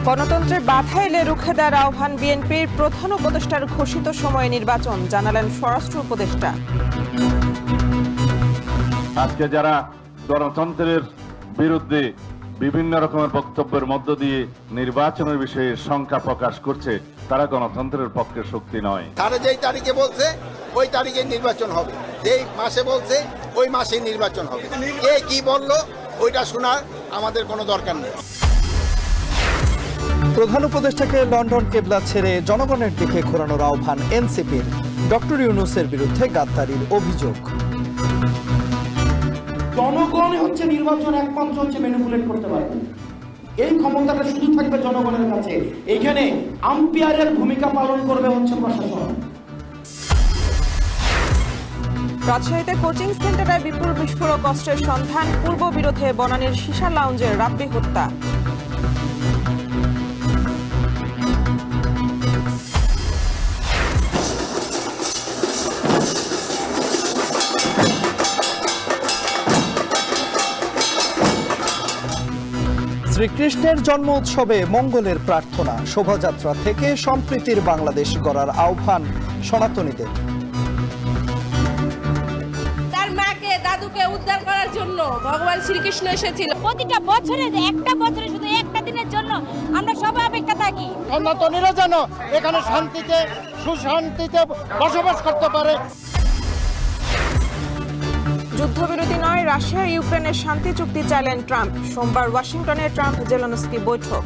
গণতন্ত্রের বাধা এলে রুখে দেওয়ার আহ্বান বিএনপির প্রধান উপদেষ্টার ঘোষিত সময়ে নির্বাচন, জানালেন স্বরাষ্ট্র উপদেষ্টা। আজকে যারা গণতন্ত্রের বিরুদ্ধে বিভিন্ন রকমের বক্তব্যের মধ্য দিয়ে নির্বাচনের বিষয়ে শঙ্কা প্রকাশ করছে, তারা গণতন্ত্রের পক্ষে শক্তি নয়। তারা যেই তারিখে বলছে ওই তারিখে নির্বাচন হবে, যেই মাসে বলছে ওই মাসে নির্বাচন হবে। কে কি বললো ওইটা শোনার আমাদের কোনো দরকার নেই। প্রধান উপদেষ্টাকে লন্ডন কেবলা ছেড়ে জনগণের দিকে ঘোরানোর আহ্বান এনসিপির। ডক্টর ইউনূসের বিরুদ্ধে গাদ্দারির অভিযোগ। জনগণ হচ্ছে নির্বাচন একমাত্র হচ্ছে ম্যানিপুলেট করতে পারবে, এই ক্ষমতাটা শুধু থাকবে জনগণের কাছে। এখানে আম্পায়ারের ভূমিকা পালন করবে হচ্ছে প্রশাসন। রাজশাহীতে কোচিং সেন্টারে বিপুল বিস্ফোরক অস্ত্রের সন্ধান, পূর্ব বিরোধে বনানীর সীসা লাউঞ্জের রাব্বি হত্যা। শ্রীকৃষ্ণের জন্ম উৎসবে মঙ্গলের প্রার্থনা, শোভাযাত্রা থেকে সম্প্রীতির বাংলাদেশ গড়ার আহ্বান সনাতনীদের। তার মাকে দাদুকে উদ্ধার করার জন্য ভগবান শ্রীকৃষ্ণ এসেছিল। প্রতিটা বছরে একটা বছরে শুধু একটা দিনের জন্য আমরা সবাই অপেক্ষা থাকি। সনাতনীরা যেন এখানে শান্তিতে সুশান্তিতে বসবাস করতে পারে। যুদ্ধবিরতি নয়, রাশিয়া ইউক্রেনের শান্তি চুক্তি চাইলেন ট্রাম্প। সোমবার ওয়াশিংটনে ট্রাম্প জেলেনস্কি বৈঠক।